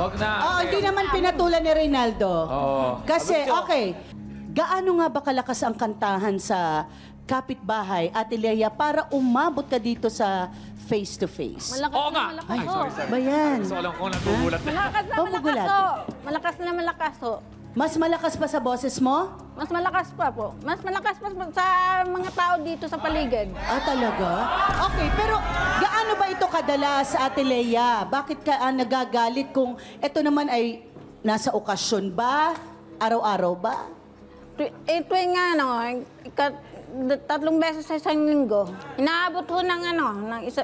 Wag na. Hindi naman pinatulan ni Reynaldo. Oo. Kasi, okay, gaano nga ba kalakas ang kantahan sa kapitbahay, Ate Lea, para umabot ka dito sa face-to-face? Malakas Oo na nga. malakas Ay, ho. sorry. Ba yan? Gusto ko lang kung nagugulat na. Malakas na Oh, malakas magulat. ho. Malakas na malakas ho. Mas malakas pa sa boses mo? Mas malakas pa po. Mas malakas pa sa mga tao dito sa paligid. Talaga? Okay, pero gaano ba ito kadalas, Ate Lea? Bakit ka nagagalit kung ito naman ay nasa okasyon ba? Araw-araw ba? Ito yung ano, 3 beses sa isang linggo. Inaabot ho ng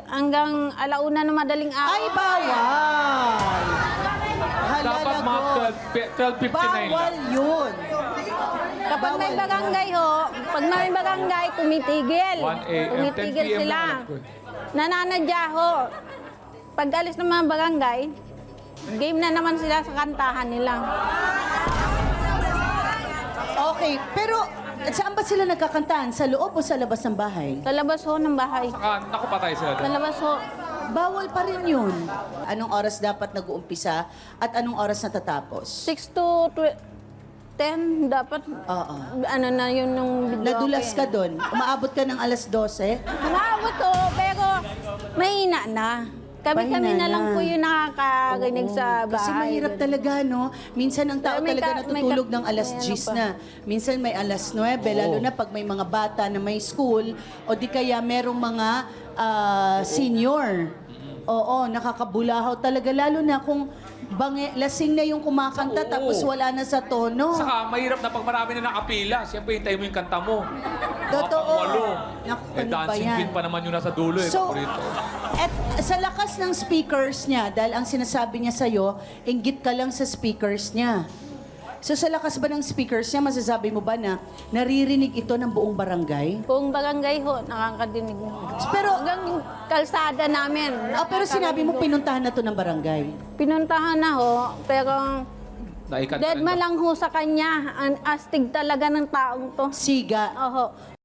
hanggang alauna na madaling araw. Ay, bawal! Dapat Halala mga ko. 12:59 Bawal lang. yun. Kapag may Bawal barangay ho, pag may barangay, tumitigil. 1 a.m., 10 Tumitigil p.m. sila. na alam ko. Nananadya ho. Pag alis ng mga barangay, game na naman sila sa kantahan nila. Okay, pero saan ba sila nagkakantahan? Sa loob o sa labas ng bahay? Sa labas ho ng bahay. Saka nakupatay sila Sa doon. labas ho. Bawal pa rin yun. Anong oras dapat nag-uumpisa at anong oras natatapos? 6 to 10 dapat. Oo. Ano na yun yung video. Nadulas ka doon. Umaabot ka ng alas 12. Umabot ho, pero mahina na. Kami-kami Mahina na lang na. po yung nakakarinig Oo. sa bahay. Kasi mahirap talaga, no? Minsan ang tao May talaga may natutulog ng alas may 10 pa. na. Minsan may alas 9, lalo na pag may mga bata na may school o di kaya merong mga senior. Oo, nakakabulahaw talaga. Lalo na kung lasing na yung kumakanta Oo. tapos wala na sa tono. Saka mahirap na pag marami na nakapila. Siyempre, hintayin mo yung kanta mo. Totoo. Walo. Naku, Eh, ano ba dancing yan? queen pa naman yung nasa dulo eh. So, paborito. at sa lakas ng speakers niya, dahil ang sinasabi niya sa'yo, inggit ka lang sa speakers niya. So sa lakas ba ng speakers niya, masasabi mo ba na naririnig ito ng buong barangay? Buong barangay ho, nakakadinig. Pero, Hanggang yung kalsada namin. pero sinabi mo pinuntahan na to ng barangay. Pinuntahan na ho, pero Naikat pa dead rin man daw. lang ho sa kanya. Ang astig talaga ng taong to. Siga. Oho.